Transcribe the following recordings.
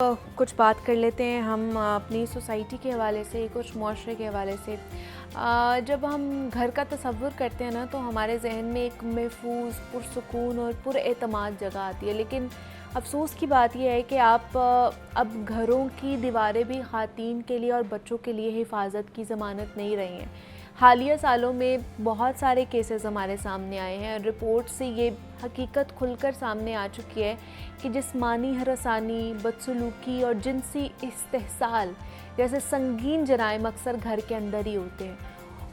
کچھ بات کر لیتے ہیں ہم اپنی سوسائٹی کے حوالے سے، کچھ معاشرے کے حوالے سے۔ جب ہم گھر کا تصور کرتے ہیں نا تو ہمارے ذہن میں ایک محفوظ، پرسکون اور پر اعتماد جگہ آتی ہے، لیکن افسوس کی بات یہ ہے کہ اب گھروں کی دیواریں بھی خواتین کے لیے اور بچوں کے لیے حفاظت کی ضمانت نہیں رہی ہیں۔ حالیہ سالوں میں بہت سارے کیسز ہمارے سامنے آئے ہیں، رپورٹ سے یہ حقیقت کھل کر سامنے آ چکی ہے کہ جسمانی ہراسانی، بدسلوکی اور جنسی استحصال جیسے سنگین جرائم اکثر گھر کے اندر ہی ہوتے ہیں،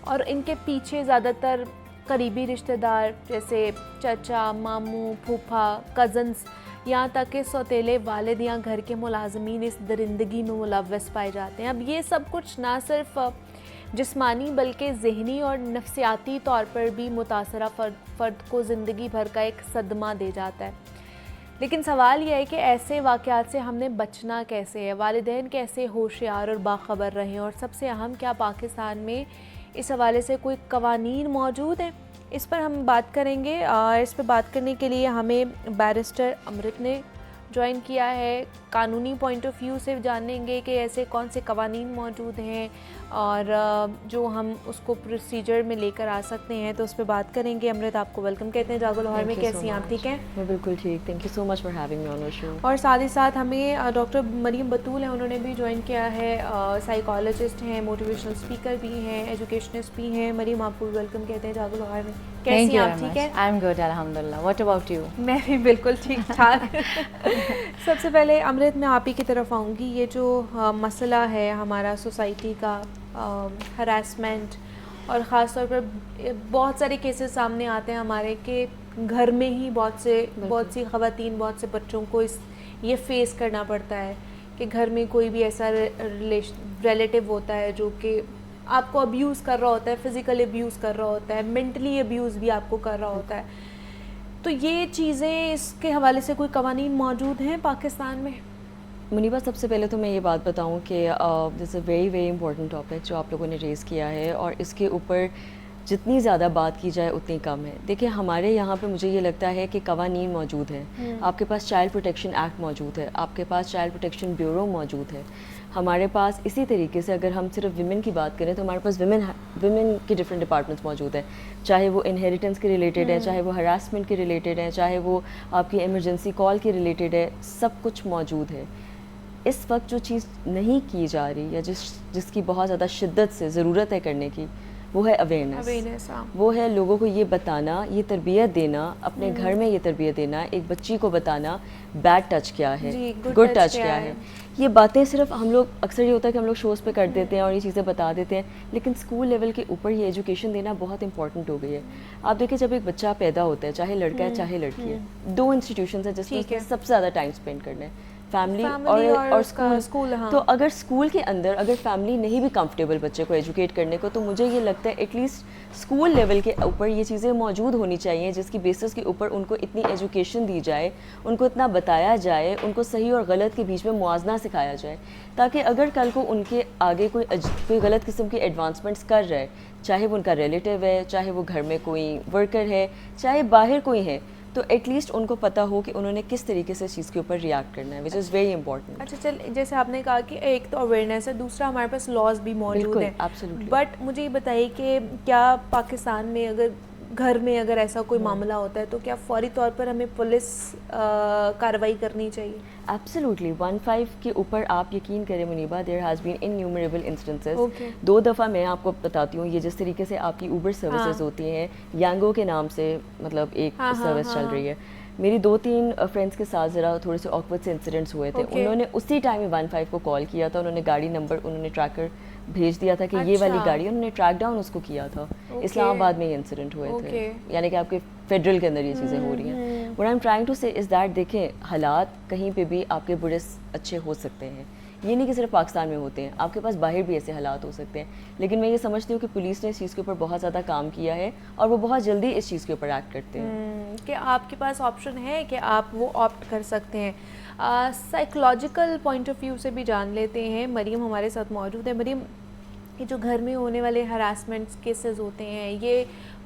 اور ان کے پیچھے زیادہ تر قریبی رشتہ دار جیسے چچا، ماموں، پھوپھا، کزنز، یہاں تک کہ سوتیلے والد یا گھر کے ملازمین اس درندگی میں ملوث پائے جاتے ہیں۔ اب یہ سب کچھ نہ صرف جسمانی بلکہ ذہنی اور نفسیاتی طور پر بھی متاثرہ فرد کو زندگی بھر کا ایک صدمہ دے جاتا ہے۔ لیکن سوال یہ ہے کہ ایسے واقعات سے ہم نے بچنا کیسے ہے، والدین کیسے ہوشیار اور باخبر رہیں، اور سب سے اہم کیا پاکستان میں اس حوالے سے کوئی قوانین موجود ہیں؟ اس پر ہم بات کریں گے، اور اس پہ بات کرنے کے لیے ہمیں بیرسٹر امرت نے جوائن کیا ہے۔ قانونی پوائنٹ آف ویو سے جانیں گے کہ ایسے کون سے قوانین موجود ہیں اور جو ہم اس کو پروسیجر میں لے کر آ سکتے ہیں، تو اس پہ بات کریں گے۔ امرت، آپ کو ویلکم کہتے ہیں جاگو لاہور میں، کیسی ہیں آپ؟ ٹھیک ہیں؟ میں بالکل ٹھیک، thank you so much for having me on your show. اور ساتھ ہی ساتھ ہمیں ڈاکٹر مریم بطول ہیں، انہوں نے بھی جوائن کیا ہے، سائیکالوجسٹ ہیں، موٹیویشنل اسپیکر بھی ہیں، ایجوکیشنسٹ بھی ہیں۔ مریم، آپ کو ویلکم کہتے ہیں جاگو لاہور میں، کیسی ہیں آپ؟ ٹھیک ہے؟ آئی ایم گڈ الحمدللہ، واٹ اباؤٹ یو؟ میں بھی بالکل ٹھیک ٹھاک۔ سب سے پہلے امرت، میں آپ ہی کی طرف آؤں گی۔ یہ جو مسئلہ ہے ہمارا سوسائٹی کا، ہراسمنٹ، اور خاص طور پر بہت سارے کیسز سامنے آتے ہیں ہمارے کہ گھر میں ہی بہت سی خواتین، بہت سے بچوں کو یہ فیس کرنا پڑتا ہے کہ گھر میں کوئی بھی ایسا ریلیٹیو ہوتا ہے جو کہ آپ کو ابیوز کر رہا ہوتا ہے، فزیکل ابیوز کر رہا ہوتا ہے، مینٹلی ابیوز بھی آپ کو کر رہا ہوتا ہے۔ تو یہ چیزیں، اس کے حوالے سے کوئی قوانین موجود ہیں پاکستان میں؟ منیبا، سب سے پہلے تو میں یہ بات بتاؤں کہ this a very very important topic جو آپ لوگوں نے ریز کیا ہے، اور اس کے اوپر جتنی زیادہ بات کی جائے اتنی کم ہے۔ دیکھیں، ہمارے یہاں پہ مجھے یہ لگتا ہے کہ قوانین موجود ہیں۔ آپ کے پاس چائلڈ پروٹیکشن ایکٹ موجود ہے، آپ کے پاس چائلڈ پروٹیکشن بیورو موجود ہے، ہمارے پاس اسی طریقے سے اگر ہم صرف ویمن کی بات کریں تو ہمارے پاس ویمن کے ڈفرینٹ ڈپارٹمنٹس موجود ہیں، چاہے وہ انہیریٹنس کے ریلیٹڈ ہے، چاہے وہ ہراسمنٹ کے ریلیٹڈ ہے، چاہے وہ آپ کی ایمرجنسی کال کے ریلیٹڈ ہے، سب کچھ موجود ہے۔ اس وقت جو چیز نہیں کی جا رہی یا جس کی بہت زیادہ شدت سے ضرورت ہے کرنے کی، وہ ہے اویئرنیس۔ وہ ہے لوگوں کو یہ بتانا، یہ تربیت دینا، اپنے گھر میں یہ تربیت دینا، ایک بچی کو بتانا بیڈ ٹچ کیا ہے، گڈ ٹچ کیا ہے۔ یہ باتیں صرف ہم لوگ، اکثر یہ ہوتا ہے کہ ہم لوگ شوز پہ کر دیتے ہیں اور یہ چیزیں بتا دیتے ہیں، لیکن اسکول لیول کے اوپر یہ ایجوکیشن دینا بہت امپورٹنٹ ہو گئی ہے۔ آپ دیکھیں، جب ایک بچہ پیدا ہوتا ہے، چاہے لڑکا ہے چاہے لڑکی ہے، دو انسٹیٹیوشنز ہیں جس میں سب سے زیادہ ٹائم اسپینڈ کرنا ہے، فیملی اور اسکول۔ تو اگر اسکول کے اندر اگر فیملی نہیں بھی کمفرٹیبل بچے کو ایجوکیٹ کرنے کو، تو مجھے یہ لگتا ہے ایٹ لیسٹ اسکول لیول کے اوپر یہ چیزیں موجود ہونی چاہیے، جس کی بیسس کے اوپر ان کو اتنی ایجوکیشن دی جائے، ان کو اتنا بتایا جائے، ان کو صحیح اور غلط کے بیچ میں موازنہ سکھایا جائے، تاکہ اگر کل کو ان کے آگے کوئی غلط قسم کی ایڈوانسمنٹس کر رہا ہے، چاہے وہ ان کا ریلیٹیو ہے، چاہے وہ گھر میں کوئی ورکر ہے، چاہے باہر کوئی ہے، تو ایٹ لیسٹ ان کو پتہ ہو کہ انہوں نے کس طریقے سے اس چیز کے اوپر ریئیکٹ کرنا ہے، وچ از ویری امپورٹنٹ۔ اچھا، چل، جیسے آپ نے کہا کہ ایک تو اویئرنیس ہے، دوسرا ہمارے پاس لاز بھی موجود ہیں، بٹ مجھے یہ بتائیے کہ کیا پاکستان میں اگر گھر میں اگر ایسا کوئی معاملہ ہوتا ہے تو کیا فوری طور پر ہمیں پولیس کارروائی کرنی چاہیے؟ ایبسلیوٹلی 15 کے اوپر آپ یقین کریں Muniba, there has been innumerable instances. 2 دفعہ میں آپ کو بتاتی ہوں، یہ جس طریقے سے آپ کی اوبر سروسز ہوتی ہیں، یانگو کے نام سے مطلب ایک سروس چل رہی ہے، میری 2-3 فرینڈس کے ساتھ ذرا تھوڑے سے آکورڈ سے انسیڈنٹس ہوئے تھے، انہوں نے اسی ٹائم 15 کو کال کیا تھا، انہوں نے گاڑی نمبر، انہوں نے ٹریکر بھیج دیا تھا کہ یہ والی گاڑی، انہوں نے ٹریک ڈاؤن اس کو کیا تھا۔ اسلام آباد میں یہ انسیڈنٹ ہوئے تھے، یعنی کہ آپ کے فیڈرل کے اندر یہ چیزیں ہو رہی ہیں۔ What I'm trying to say is that دیکھیں، حالات کہیں پہ بھی آپ کے برے اچھے ہو سکتے ہیں، یہ نہیں کہ صرف پاکستان میں ہوتے ہیں، آپ کے پاس باہر بھی ایسے حالات ہو سکتے ہیں، لیکن میں یہ سمجھتی ہوں کہ پولیس نے اس چیز کے اوپر بہت زیادہ کام کیا ہے اور وہ بہت جلدی اس چیز کے اوپر ایکٹ کرتے ہیں کہ آپ کے پاس آپشن ہے کہ آپ وہ آپٹ کر سکتے ہیں۔ سائیکولوجیکل پوائنٹ آف ویو سے بھی جان لیتے ہیں، مریم ہمارے ساتھ موجود ہے۔ مریم، یہ جو گھر میں ہونے والے ہراسمنٹ کیسز ہوتے ہیں، یہ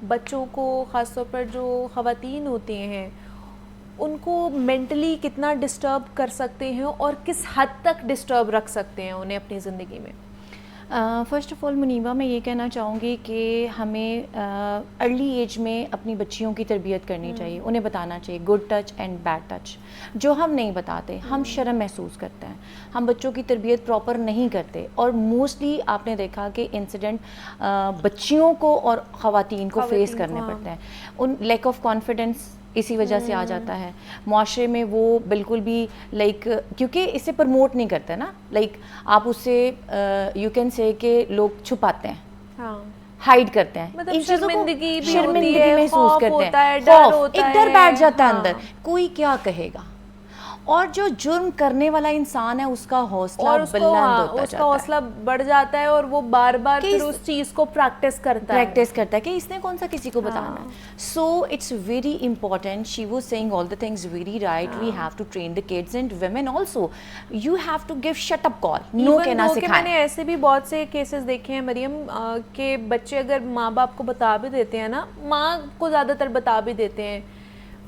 بچوں کو، خاص طور پر جو خواتین ہوتے ہیں، ان کو مینٹلی کتنا ڈسٹرب کر سکتے ہیں اور کس حد تک ڈسٹرب رکھ سکتے ہیں انہیں اپنی زندگی میں؟ فرسٹ آف آل منیبا میں یہ کہنا چاہوں گی کہ ہمیں ارلی ایج میں اپنی بچیوں کی تربیت کرنی چاہیے, انہیں بتانا چاہیے good touch and bad touch. جو ہم نہیں بتاتے, ہم شرم محسوس کرتے ہیں, ہم بچوں کی تربیت پراپر نہیں کرتے, اور موسٹلی آپ نے دیکھا کہ انسیڈنٹ بچیوں کو اور خواتین کو فیس کرنے پڑتے ہیں. ان لیک آف کانفیڈنس اسی وجہ سے آ جاتا ہے معاشرے میں. وہ بالکل بھی لائک کیونکہ اسے پروموٹ نہیں کرتے نا, لائک آپ اسے یو کین سے کہ لوگ چھپاتے ہیں, ہائڈ کرتے ہیں, ان چیزوں کو شرمندگی محسوس کرتے ہیں, خوف ایک ڈر بیٹھ جاتا ہے اندر, کوئی کیا کہے گا. اور جو جرم کرنے والا انسان ہے اس کا حوصلہ بلند ہوتا جاتا ہے, اس کا حوصلہ بڑھ جاتا ہے اور وہ بار بار پھر اس چیز کو پریکٹس کرتا ہے کہ اس نے کون سا کسی کو بتانا ہے. So it's very important. She was saying all the things very right. We have to train the kids and women also. You have to give shut up call, no کہنا سکھائیں. میں نے ایسے بھی بہت سے کیسز دیکھے ہیں مریم کہ بچے اگر ماں باپ کو بتا بھی دیتے ہیں نا, ماں کو زیادہ تر بتا بھی دیتے ہیں,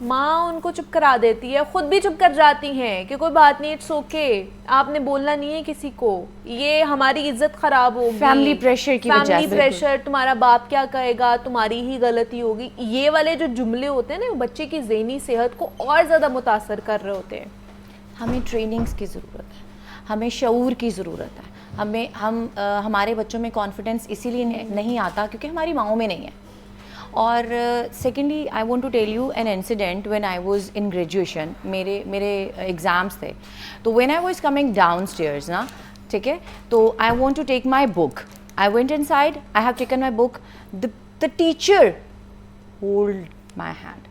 ماں ان کو چپ کرا دیتی ہے, خود بھی چپ کر جاتی ہیں کہ کوئی بات نہیں, اٹس اوکے, آپ نے بولنا نہیں ہے کسی کو, یہ ہماری عزت خراب ہوگی, فیملی پریشر کی وجہ سے, فیملی پریشر, تمہارا باپ کیا کہے گا, تمہاری ہی غلطی ہوگی. یہ والے جو جملے ہوتے ہیں نا, بچے کی ذہنی صحت کو اور زیادہ متاثر کر رہے ہوتے ہیں. ہمیں ٹریننگز کی ضرورت ہے, ہمیں شعور کی ضرورت ہے. ہمارے بچوں میں کانفیڈنس اسی لیے نہیں آتا کیونکہ ہماری ماؤں میں نہیں ہے. اور secondly I want to tell you an incident when I was in graduation. میرے ایگزامس تھے, تو when I was coming down stairs نا, ٹھیک ہے, تو I want to take my book. I went inside, I have taken my book, the teacher hold my hand,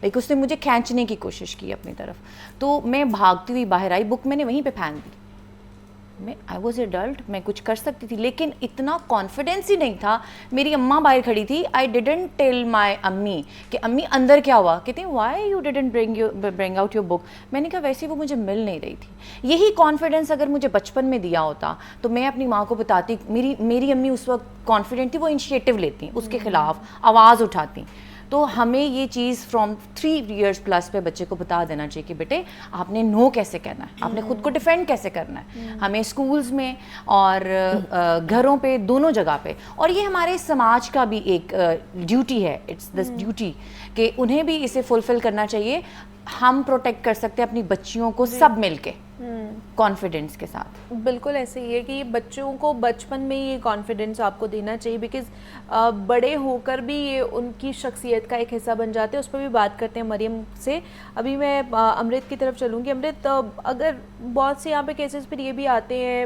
like اس نے مجھے کھینچنے کی کوشش کی اپنی طرف. تو میں بھاگتی ہوئی باہر آئی, بک میں نے وہیں پہ پھینک دی. آئی واز ایڈلٹ, میں کچھ کر سکتی تھی, لیکن اتنا کانفیڈینس ہی نہیں تھا. میری اماں باہر کھڑی تھی, آئی ڈیڈنٹ ٹیل مائی امی کہ امی اندر کیا ہوا. کہتے ہیں why you didn't bring out your book. میں نے کہا ویسے وہ مجھے مل نہیں رہی تھی. یہی کانفیڈینس اگر مجھے بچپن میں دیا ہوتا تو میں اپنی ماں کو بتاتی. میری امی اس وقت کانفیڈنٹ تھی, وہ انیشیٹو لیتی, اس کے خلاف آواز اٹھاتی. تو ہمیں یہ چیز فرام 3 years پلس پہ بچے کو بتا دینا چاہیے کہ بیٹے آپ نے نو کیسے کہنا ہے, آپ نے خود کو ڈیفینڈ کیسے کرنا ہے. ہمیں اسکولز میں اور گھروں پہ, دونوں جگہ پہ, اور یہ ہمارے سماج کا بھی ایک ڈیوٹی ہے, اٹس دس ڈیوٹی کہ انہیں بھی اسے فلفل کرنا چاہیے. ہم پروٹیکٹ کر سکتے ہیں اپنی بچیوں کو سب مل کے کانفیڈنس کے ساتھ. بالکل ایسے ہی ہے کہ بچوں کو بچپن میں یہ کانفیڈنس آپ کو دینا چاہیے, بیکاز بڑے ہو کر بھی یہ ان کی شخصیت کا ایک حصہ بن جاتے ہیں. اس پہ بھی بات کرتے ہیں مریم سے. ابھی میں امرت کی طرف چلوں گی. امرت, اگر بہت سے یہاں پہ کیسز پھر یہ بھی آتے ہیں,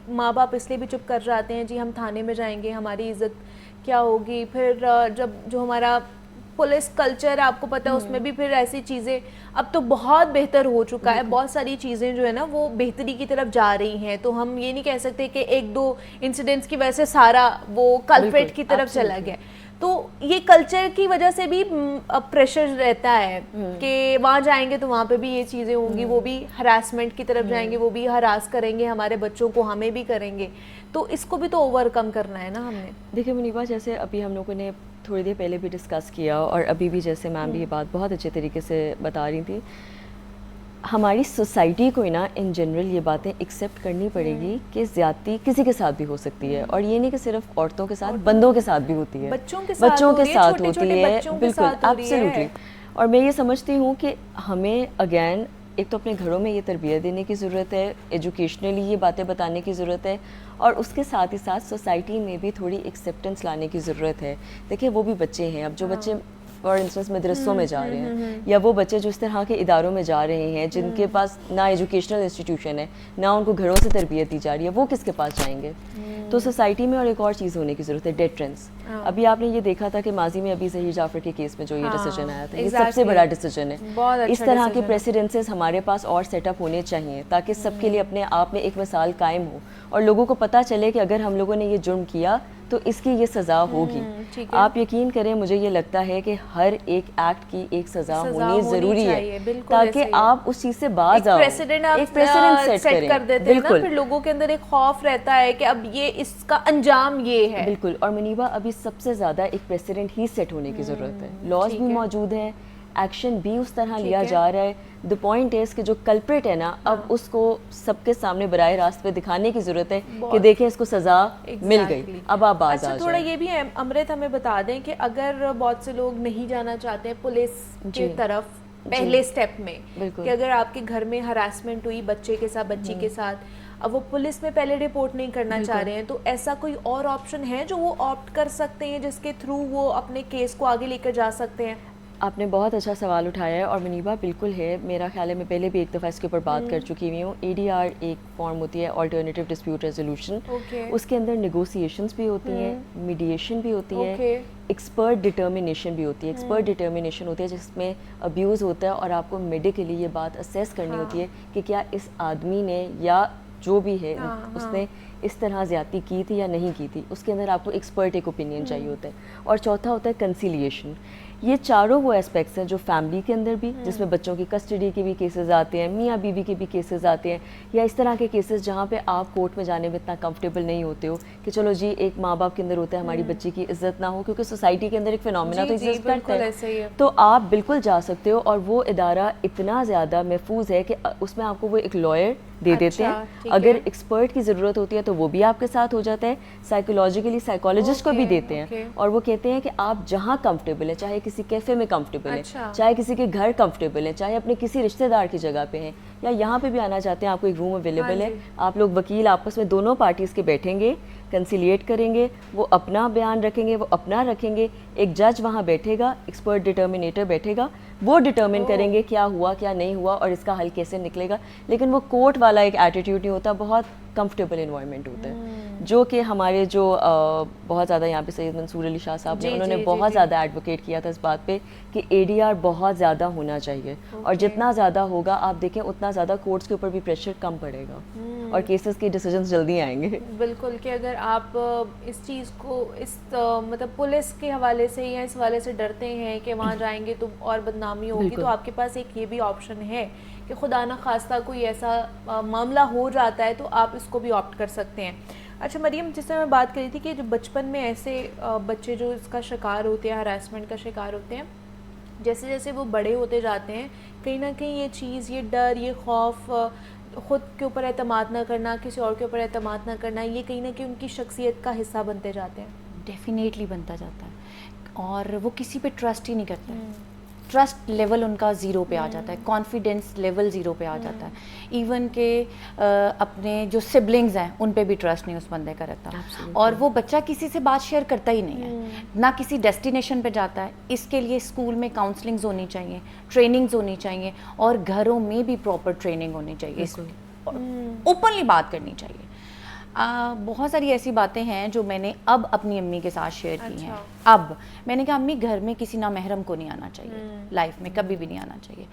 ماں باپ اس لیے بھی چپ کر جاتے ہیں, جی ہم تھانے میں جائیں گے, ہماری عزت کیا ہوگی. پھر جب جو ہمارا پولیس کلچر ہے آپ کو پتہ ہے, اس میں بھی پھر ایسی چیزیں اب تو بہت بہتر ہو چکا ہے. بہت ساری چیزیں جو ہے نا وہ بہتری کی طرف جا رہی ہیں. تو ہم یہ نہیں کہہ سکتے کہ 1-2 انسیڈنٹس کی وجہ سے سارا وہ کلپریٹ کی طرف چلا گیا. تو یہ کلچر کی وجہ سے بھی پریشر رہتا ہے کہ وہاں جائیں گے تو وہاں پہ بھی یہ چیزیں ہوں گی, وہ بھی ہراسمنٹ کی طرف جائیں گے, وہ بھی ہراس کریں گے ہمارے بچوں کو, ہمیں بھی کریں گے. تو اس کو بھی تو اوور کم کرنا ہے نا ہم نے. دیکھیں منیبا, جیسے ابھی ہم لوگوں نے تھوڑی دیر پہلے بھی ڈسکس کیا, اور ابھی بھی جیسے میم بھی یہ بات بہت اچھے طریقے سے بتا رہی تھی, ہماری سوسائٹی کو نا ان جنرل یہ باتیں ایکسیپٹ کرنی پڑے گی کہ زیادتی کسی کے ساتھ بھی ہو سکتی ہے, اور یہ نہیں کہ صرف عورتوں کے ساتھ, بندوں کے ساتھ بھی ہوتی ہے, بچوں کے ساتھ ہوتی ہے. بالکل, ایبسلیوٹلی. اور میں یہ سمجھتی ہوں کہ ہمیں اگین ایک تو اپنے گھروں میں یہ تربیت دینے کی ضرورت ہے, ایجوکیشنلی یہ باتیں بتانے کی ضرورت ہے, اور اس کے ساتھ ہی ساتھ سوسائٹی میں بھی تھوڑی ایکسیپٹنس لانے کی ضرورت ہے. دیکھیں وہ بھی بچے ہیں, اب جو بچے فار انسٹنس مدرسوں میں جا رہے ہیں, یا وہ بچے جو اس طرح کے اداروں میں جا رہے ہیں جن کے پاس نہ ایجوکیشنل انسٹیٹیوشن ہے, نہ ان کو گھروں سے تربیت دی جا رہی ہے, وہ کس کے پاس جائیں گے؟ تو سوسائٹی میں اور ایک اور چیز ہونے کی ضرورت ہے, ڈیٹرنس. ابھی آپ نے یہ دیکھا تھا کہ ماضی میں ابھی ظہیر جعفر کے کیس میں جو یہ ڈیسیجن آیا تھا, یہ سب سے بڑا ڈیسیجن ہے. اس طرح کے پریسیڈنسز ہمارے پاس اور سیٹ اپ ہونے چاہیے تاکہ سب کے لیے اپنے آپ میں ایک مثال قائم ہو, اور لوگوں کو پتہ چلے کہ اگر ہم لوگوں نے یہ جرم کیا تو اس کی یہ سزا ہوگی. آپ یقین کریں, مجھے یہ لگتا ہے کہ ہر ایک ایکٹ کی ایک سزا ہونی ضروری ہے تاکہ آپ اس چیز سے باز آؤ, ایک پریسیڈنٹ سیٹ کر دیتے ہیں. بالکل, پھر لوگوں کے اندر ایک خوف رہتا ہے کہ اب یہ اس کا انجام یہ ہے. بالکل. اور منیبا, ابھی سب سے زیادہ ایک پریسیڈنٹ ہی سیٹ ہونے کی ضرورت ہے. لاز بھی موجود ہیں, ایکشن بھی اس طرح لیا جا رہا ہے. دا پوائنٹ از کہ جو کلپریٹ ہے نا اب اس کو سب کے سامنے براہ راست پہ دکھانے کی ضرورت ہے کہ دیکھیں اس کو سزا مل گئی, اب آپ باز آ جائیں. تھوڑا یہ بھی امرت ہمیں بتا دیں کہ اگر بہت سے لوگ نہیں جانا چاہتے ہیں پولیس کی طرف پہلے سٹیپ میں, کہ اگر آپ کے گھر میں ہراسمنٹ ہوئی بچے کے ساتھ بچی کے ساتھ, اب وہ پولیس میں پہلے رپورٹ نہیں کرنا چاہ رہے ہیں, تو ایسا کوئی اور آپشن ہے جو وہ آپٹ کر سکتے ہیں جس کے تھرو وہ اپنے کیس کو آگے لے کر جا سکتے ہیں؟ آپ نے بہت اچھا سوال اٹھایا ہے اور منیبا بالکل ہے, میرا خیال ہے میں پہلے بھی ایک دفعہ اس کے اوپر بات کر چکی ہوئی ہوں. ADR ایک فارم ہوتی ہے آلٹرنیٹیو ڈسپیوٹ ریزولوشن, اس کے اندر نیگوسیشنز بھی ہوتی ہیں, میڈیشن بھی ہوتی ہے, ایکسپرٹ ڈٹرمنیشن بھی ہوتی ہے. ایکسپرٹ ڈٹرمنیشن ہوتی ہے جس میں ابیوز ہوتا ہے اور آپ کو میڈیکلی یہ بات اسیس کرنی ہوتی ہے کہ کیا اس آدمی نے یا جو بھی ہے اس نے اس طرح زیادتی کی تھی یا نہیں کی تھی. اس کے اندر آپ کو ایکسپرٹ ایک اوپینین چاہیے ہوتا ہے. اور چوتھا ہوتا ہے کنسیلیشن. یہ چاروں وہ اسپیکٹس ہیں جو فیملی کے اندر بھی, جس میں بچوں کی کسٹڈی کے بھی کیسز آتے ہیں, میاں بیوی کے بھی کیسز آتے ہیں, یا اس طرح کے کیسز جہاں پہ آپ کورٹ میں جانے میں اتنا کمفرٹیبل نہیں ہوتے ہو کہ چلو جی ایک ماں باپ کے اندر ہوتا ہے ہماری بچی کی عزت نہ ہو, کیونکہ سوسائٹی کے اندر ایک فینومینا تو ایگزسٹ کرتا ہے, تو آپ بالکل جا سکتے ہو. اور وہ ادارہ اتنا زیادہ محفوظ ہے کہ اس میں آپ کو وہ ایک لائر دے دیتے ہیں, اگر ایکسپرٹ کی ضرورت ہوتی ہے تو وہ بھی آپ کے ساتھ ہو جاتا ہے, سائیکولوجیکلی سائیکالوجسٹ کو بھی دیتے ہیں, اور وہ کہتے ہیں کہ آپ جہاں کمفرٹیبل ہے, چاہے کسی کیفے میں کمفرٹیبل ہے, چاہے کسی کے گھر کمفرٹیبل ہے, چاہے اپنے کسی رشتہ دار کی جگہ پہ ہیں, یا یہاں پہ بھی آنا چاہتے ہیں, آپ کو ایک روم اویلیبل ہے, آپ لوگ وکیل آپس میں دونوں پارٹیز کے بیٹھیں گے, کنسیلیٹ کریں گے, وہ اپنا بیان رکھیں گے, وہ اپنا رکھیں گے, ایک جج وہاں بیٹھے گا, ایکسپرٹ ڈٹرمنیٹر بیٹھے گا, وہ ڈٹرمن کریں گے کیا ہوا کیا نہیں ہوا اور اس کا حل کیسے نکلے گا. لیکن وہ کورٹ والا ایک ایٹیٹیوڈ نہیں ہوتا, بہت کمفرٹیبل انوائرمنٹ ہوتا ہے, جو کہ ہمارے جو بہت زیادہ یہاں پہ سید منصور علی شاہ صاحب نے, انہوں نے بہت زیادہ ایڈوکیٹ کیا تھا اس بات پہ کہ ADR بہت زیادہ ہونا چاہیے, اور جتنا زیادہ ہوگا آپ دیکھیں اتنا زیادہ کورٹس کے اوپر بھی پریشر کم پڑے گا اور کیسز کے ڈیسیجنز جلدی آئیں گے. بالکل, کہ اگر آپ اس چیز کو اس مطلب پولیس کے حوالے سے یا اس حوالے سے ڈرتے ہیں کہ وہاں جائیں گے تو اور بدنامی ہوگی, تو آپ کے پاس ایک یہ بھی آپشن ہے کہ خدا نہ خواستہ کوئی ایسا معاملہ ہو جاتا ہے تو آپ اس کو بھی آپٹ کر سکتے ہیں. اچھا مریم, جس سے میں بات کری تھی کہ جو بچپن میں ایسے بچے جو اس کا شکار ہوتے ہیں, ہراسمنٹ کا شکار ہوتے ہیں, جیسے جیسے وہ بڑے ہوتے جاتے ہیں کہیں نہ کہیں یہ چیز, یہ ڈر, یہ خوف, خود کے اوپر اعتماد نہ کرنا, کسی اور کے اوپر اعتماد نہ کرنا, یہ کہیں نہ کہیں ان کی شخصیت کا حصہ بنتے جاتے ہیں. ڈیفینیٹلی بنتا جاتا ہے, اور وہ کسی پہ ٹرسٹ ہی نہیں کرتے. ٹرسٹ لیول ان کا زیرو پہ آ جاتا ہے, کانفیڈینس لیول زیرو پہ آ جاتا ہے. ایون کہ اپنے جو سبلنگز ہیں ان پہ بھی ٹرسٹ نہیں اس بندے کا رہتا, اور وہ بچہ کسی سے بات شیئر کرتا ہی نہیں ہے, نہ کسی ڈیسٹینیشن پہ جاتا ہے. اس کے لیے اسکول میں کاؤنسلنگز ہونی چاہیے, ٹریننگز ہونی چاہیے, اور گھروں میں بھی پراپر ٹریننگ ہونی چاہیے, اوپنلی بات کرنی چاہیے. بہت ساری ایسی باتیں ہیں جو میں نے اب اپنی امی کے ساتھ شیئر کی ہیں. اب میں نے کہا امی گھر میں کسی نامحرم کو نہیں آنا چاہیے, لائف میں کبھی بھی نہیں آنا چاہیے,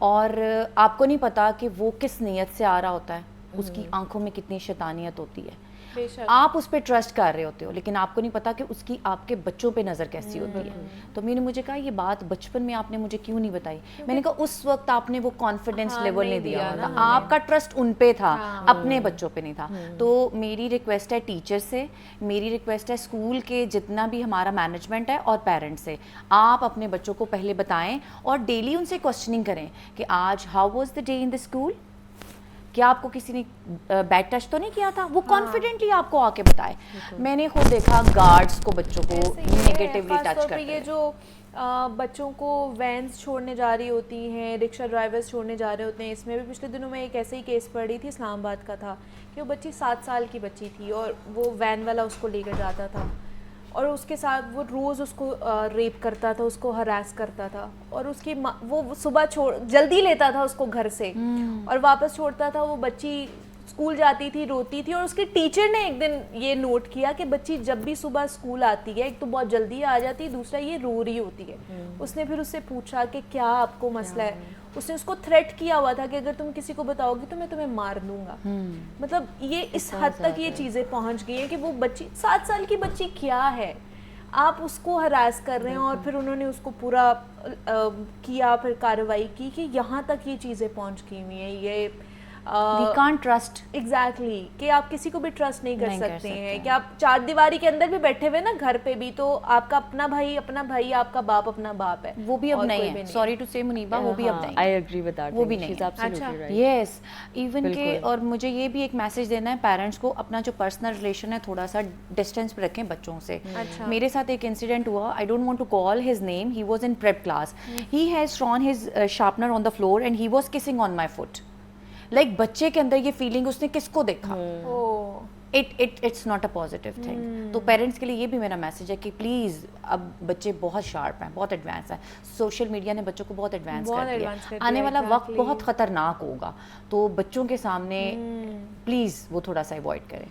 اور آپ کو نہیں پتا کہ وہ کس نیت سے آ رہا ہوتا ہے, اس کی آنکھوں میں کتنی شیطانیت ہوتی ہے. آپ اس پہ ٹرسٹ کر رہے ہوتے ہو لیکن آپ کو نہیں پتا کہ اس کی آپ کے بچوں پہ نظر کیسی ہوتی ہے. تو میں نے مجھے کہا یہ بات بچپن میں آپ نے مجھے کیوں نہیں بتائی. میں نے کہا اس وقت آپ نے وہ کانفیڈینس لیول نہیں دیا ہوتا, آپ کا ٹرسٹ ان پہ تھا, اپنے بچوں پہ نہیں تھا. تو میری ریکویسٹ ہے ٹیچر سے, میری ریکویسٹ ہے اسکول کے جتنا بھی ہمارا مینجمنٹ ہے اور پیرنٹس سے, آپ اپنے بچوں کو پہلے بتائیں اور ڈیلی ان سے کوسچننگ کریں کہ آج how was the day in the school, کیا آپ کو کسی نے بیڈ ٹچ تو نہیں کیا تھا. وہ کانفیڈنٹلی آپ کو آ کے بتائے. میں نے خود دیکھا گارڈز کو بچوں کو نیگیٹیولی ٹچ کرتے ہیں. یہ جو بچوں کو وینز چھوڑنے جا رہی ہوتی ہیں, رکشہ ڈرائیورز چھوڑنے جا رہے ہوتے ہیں, اس میں بھی پچھلے دنوں میں ایک ایسے ہی کیس پڑھ رہی تھی, اسلام آباد کا تھا, کہ وہ بچی 7 سال کی بچی تھی اور وہ وین والا اس کو لے کر جاتا تھا اور اس کے ساتھ وہ روز اس کو ریپ کرتا تھا, اس کو ہراس کرتا تھا, اور اس کی وہ صبح جلدی لیتا تھا اس کو گھر سے اور واپس چھوڑتا تھا. وہ بچی اسکول جاتی تھی, روتی تھی, اور اس کے ٹیچر نے ایک دن یہ نوٹ کیا کہ بچی جب بھی صبح اسکول آتی ہے, ایک تو بہت جلدی آ جاتی ہے, دوسرا یہ رو رہی ہوتی ہے. اس نے پھر اس سے پوچھا کہ کیا آپ کو مسئلہ ہے. اس نے اس کو تھریٹ کیا ہوا تھا کہ اگر تم کسی کو بتاؤ گی تو میں تمہیں مار دوں گا. مطلب یہ اس حد تک یہ چیزیں پہنچ گئی ہیں کہ وہ بچی 7 سال کی بچی کیا ہے, آپ اس کو ہراس کر رہے ہیں. اور پھر انہوں نے اس کو پورا کیا, پھر کارروائی کی کہ یہاں تک یہ چیزیں پہنچ گئی ہوئی ہیں. یہ وی کانٹ ٹرسٹ ایگزیکٹلی کہ آپ کسی کو بھی ٹرسٹ نہیں کر سکتے ہیں کہ آپ چار دیواری کے اندر بھی بیٹھے ہوئے نا گھر پہ بھی تو آپ کا اپنا بھائی آپ کا باپ اپنا باپ ہے, وہ بھی اب نہیں ہے. سوری ٹو سے منیبا, وہ بھی اب نہیں ہے. I agree with that. وہ بھی نہیں ہے. یس ایون کہ اور مجھے یہ بھی ایک میسج دینا ہے پیرنٹس کو, اپنا جو پرسنل ریلیشن ہے تھوڑا سا ڈسٹینس پہ رکھیں بچوں سے. میرے ساتھ ایک انسیڈنٹ ہوا, I don't want to call his name, he was in prep class, he has thrown his sharpener on the floor and he was kissing on my foot. Like بچے کے اندر یہ فیلنگ اس نے کس کو دیکھا, it's not a positive thing. تو parents کے لیے یہ بھی میرا میسج ہے کہ پلیز, اب بچے بہت شارپ ہیں, بہت ایڈوانس ہیں, سوشل میڈیا نے بچوں کو بہت ایڈوانس کر دیا, آنے والا وقت بہت خطرناک ہوگا, تو بچوں کے سامنے پلیز وہ تھوڑا سا اوائڈ کریں.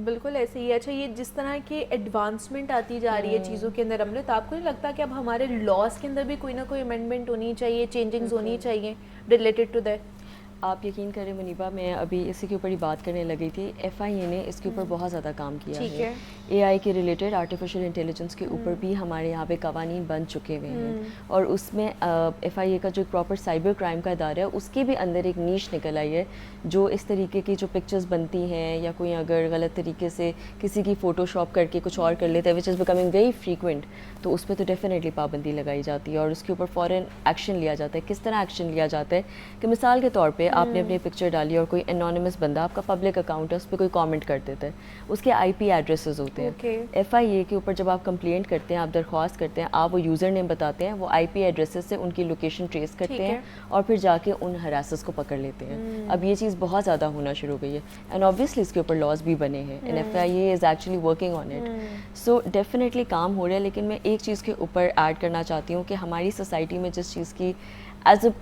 بالکل ایسے ہی. اچھا, یہ جس طرح کی ایڈوانسمنٹ آتی جا رہی ہے چیزوں کے اندر امرت, آپ کو نہیں لگتا کہ اب ہمارے لاس کے اندر بھی کوئی نہ کوئی امینڈمنٹ ہونی چاہیے, چینجنگز ہونی چاہیے ریلیٹڈ ٹو دیٹ؟ آپ یقین کریں منیبا, میں ابھی اسی کے اوپر ہی بات کرنے لگی تھی. FIA نے اس کے اوپر بہت زیادہ کام کیا ہے. AI کے ریلیٹڈ, آرٹیفیشیل انٹیلیجنس کے اوپر بھی ہمارے یہاں پہ قوانین بن چکے ہوئے ہیں, اور اس میں FIA کا جو پراپر سائبر کرائم کا ادارہ ہے اس کے بھی اندر ایک نیش نکل آئی ہے, جو اس طریقے کی جو پکچرز بنتی ہیں یا کوئی اگر غلط طریقے سے کسی کی فوٹو شاپ کر کے کچھ اور کر لیتا ہے, وچ از بیکمنگ ویری فریکوینٹ, تو اس پہ تو ڈیفینیٹلی پابندی لگائی جاتی ہے اور اس کے اوپر فوراً ایکشن لیا جاتا ہے. کس طرح ایکشن لیا جاتا ہے کہ مثال کے طور پہ آپ نے اپنی پکچر ڈالی اور کوئی انونیمس بندہ, آپ کا پبلک اکاؤنٹ ہے, اس پہ کوئی کامنٹ کر دیتا ہے, اس کے IP ایڈریسز ہوتے ہیں. FIA کے اوپر جب آپ کمپلینٹ کرتے ہیں, آپ درخواست کرتے ہیں, آپ وہ یوزر نیم بتاتے ہیں, وہ IP ایڈریسز سے ان کی لوکیشن ٹریس کرتے ہیں اور پھر جا کے ان ہراسرز کو پکڑ لیتے ہیں. اب یہ چیز بہت زیادہ ہونا شروع ہو گئی ہے, اینڈ آبویسلی اس کے اوپر لاز بھی بنے ہیں, and FIA is actually working on it. So definitely کام ہو رہا ہے, لیکن میں ایک چیز کے اوپر ایڈ کرنا چاہتی ہوں کہ ہماری سوسائٹی میں جس چیز کی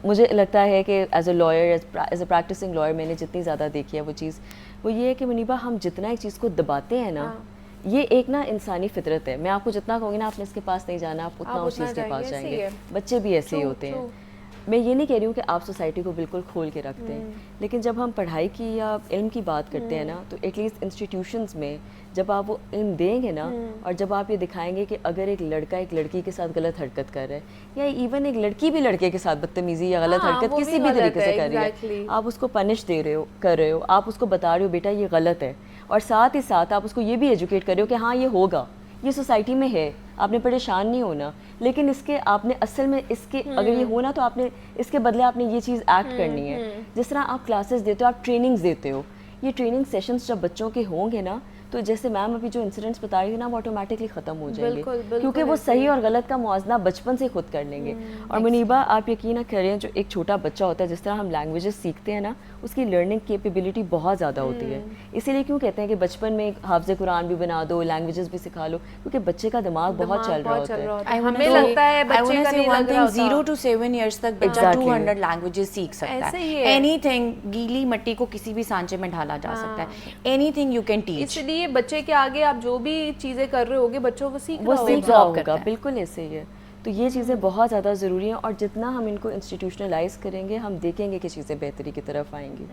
مجھے لگتا ہے کہ as a lawyer, as a practicing lawyer, میں نے جتنی زیادہ دیکھی ہے وہ چیز, وہ یہ ہے کہ منیبا, ہم جتنا ایک چیز کو دباتے ہیں نا, یہ ایک نا انسانی فطرت ہے. میں آپ کو جتنا کہوں گی نا آپ نے اس کے پاس نہیں جانا, آپ اتنا اس چیز کے پاس جائیں گے. بچے بھی ایسے ہی ہوتے ہیں. میں یہ نہیں کہہ رہی ہوں کہ آپ سوسائٹی کو بالکل کھول کے رکھتے ہیں, لیکن جب ہم پڑھائی کی یا علم کی بات کرتے ہیں نا, تو ایٹ لیسٹ انسٹیٹیوشنز میں جب آپ وہ علم دیں گے نا, اور جب آپ یہ دکھائیں گے کہ اگر ایک لڑکا ایک لڑکی کے ساتھ غلط حرکت کر رہا ہے, یا ایون ایک لڑکی بھی لڑکے کے ساتھ بدتمیزی یا غلط حرکت کسی بھی طریقے سے کر رہی ہے, آپ اس کو پنش کر رہے ہو, آپ اس کو بتا رہے ہو بیٹا یہ غلط ہے, اور ساتھ ہی ساتھ آپ اس کو یہ بھی ایجوکیٹ کر رہے ہو کہ ہاں یہ ہوگا, یہ سوسائٹی میں ہے, آپ نے پریشان نہیں ہونا, لیکن اس کے آپ نے اصل میں اس کے اگر یہ ہونا تو آپ نے اس کے بدلے آپ نے یہ چیز ایکٹ کرنی ہے. جس طرح آپ کلاسز دیتے ہو, آپ ٹریننگز دیتے ہو, یہ ٹریننگ سیشنز جب بچوں کے ہوں گے نا, تو جیسے میم ابھی جو انسیڈنٹس بتا رہی تھی نا, وہ آٹومیٹکلی ختم ہو جائیں گے, کیونکہ وہ صحیح اور غلط کا موازنہ بچپن سے خود کر لیں گے. اور منیبا, آپ یقین کریں, جو ایک چھوٹا بچہ ہوتا ہے, جس طرح ہم لینگویجز سیکھتے ہیں نا, اس کی لرننگ کیپیبلٹی بہت زیادہ ہوتی ہے. اسی لیے کیوں کہتے ہیں کہ بچپن میں حافظ قرآن بھی بنا دو, لینگویجز بھی سکھا لو, کیونکہ بچے کا دماغ بہت چل رہا ہوتا ہے. ہمیں لگتا ہے بچے کا نہیں لگ رہا ہوتا. 0 to 7 years تک بچہ 200 لینگویجز سیکھ سکتا ہے. اینی تھنگ, گیلی مٹی کو کسی بھی سانچے میں ڈھالا جا سکتا ہے, anything you can teach. اس لیے بچے کے آگے آپ جو بھی چیزیں کر رہے ہوگے, بچوں کو سیکھ رہا ہوگا. بالکل ایسے ہی ہے. تو یہ چیزیں بہت زیادہ ضروری ہیں, اور جتنا ہم ان کو انسٹیٹیوشنلائز کریں گے, ہم دیکھیں گے کہ چیزیں بہتری کی طرف آئیں گی.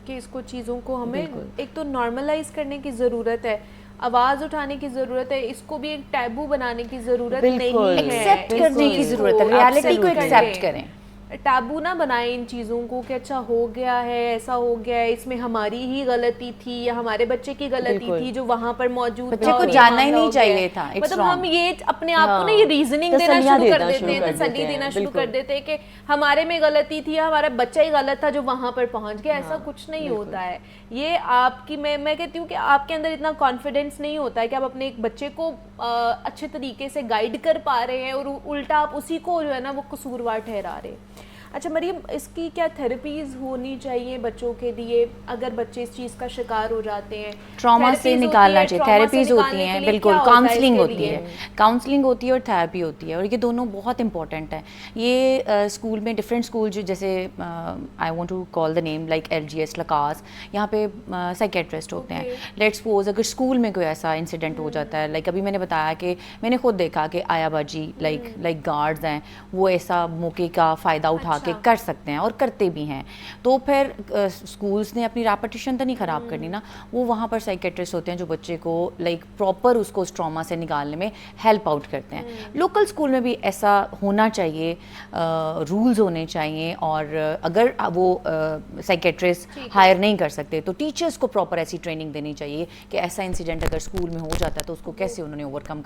کہ اس کو چیزوں کو ہمیں ایک تو نارملائز کرنے کی ضرورت ہے, آواز اٹھانے کی ضرورت ہے, اس کو بھی ایک ٹیبو بنانے کی ضرورت نہیں ہے, ایکسیپٹ کرنے کی ضرورت ہے, ریالٹی کو ایکسیپٹ کریں. ٹیبو نہ بنائیں ان چیزوں کو کہ اچھا ہو گیا ہے, ایسا ہو گیا ہے, اس میں ہماری ہی غلطی تھی یا ہمارے بچے کی غلطی تھی جو وہاں پر موجود تھا. بچے کو جاننا ہی نہیں چاہیے تھا. مطلب ہم یہ اپنے آپ کو نا یہ ریزننگ دینا شروع کر دیتے ہیں, تسلی دینا شروع کر دیتے ہیں کہ ہمارے میں غلطی تھی یا ہمارا بچہ ہی غلط تھا جو وہاں پر پہنچ گیا. ایسا کچھ نہیں ہوتا ہے. یہ آپ کی, میں کہتی ہوں کہ آپ کے اندر اتنا کانفیڈینس نہیں ہوتا ہے کہ آپ اپنے ایک بچے کو اچھے طریقے سے گائیڈ کر پا رہے ہیں, اور الٹا آپ اسی کو جو ہے نا وہ قصوروار ٹھہرا رہے. اچھا مریم, اس کی کیا تھراپیز ہونی چاہیے بچوں کے لیے اگر بچے اس چیز کا شکار ہو جاتے ہیں؟ ٹراما سے نکالنا چاہیے. تھراپیز ہوتی ہیں, بالکل, کاؤنسلنگ ہوتی ہے, کاؤنسلنگ ہوتی ہے اور تھراپی ہوتی ہے, اور یہ دونوں بہت امپورٹنٹ ہیں. یہ اسکول میں ڈفرینٹ اسکول جو جیسے I want to call the name like LGS, لکاس, یہاں پہ سائکیٹرسٹ ہوتے ہیں. لیٹ سپوز اگر اسکول میں کوئی ایسا انسیڈنٹ ہو جاتا ہے, لائک ابھی میں نے بتایا کہ میں نے خود دیکھا کہ آیا باجی لائک گارڈز ہیں, وہ ایسا موقع کا فائدہ اٹھا کہ کر سکتے ہیں اور کرتے بھی ہیں. تو پھر اسکولس نے اپنی ریپوٹیشن تو نہیں خراب کرنی نا, وہ وہاں پر سائیکیٹرسٹ ہوتے ہیں جو بچے کو لائک پراپر اس کو اس ٹراما سے نکالنے میں ہیلپ آؤٹ کرتے ہیں. لوکل اسکول میں بھی ایسا ہونا چاہیے, رولز ہونے چاہیے, اور اگر وہ سائیکیٹرسٹ ہائر نہیں کر سکتے تو ٹیچرس کو پراپر ایسی ٹریننگ دینی چاہیے کہ ایسا انسیڈنٹ اگر اسکول میں ہو جاتا ہے تو اس کو کیسے انہوں نے اوور کم کر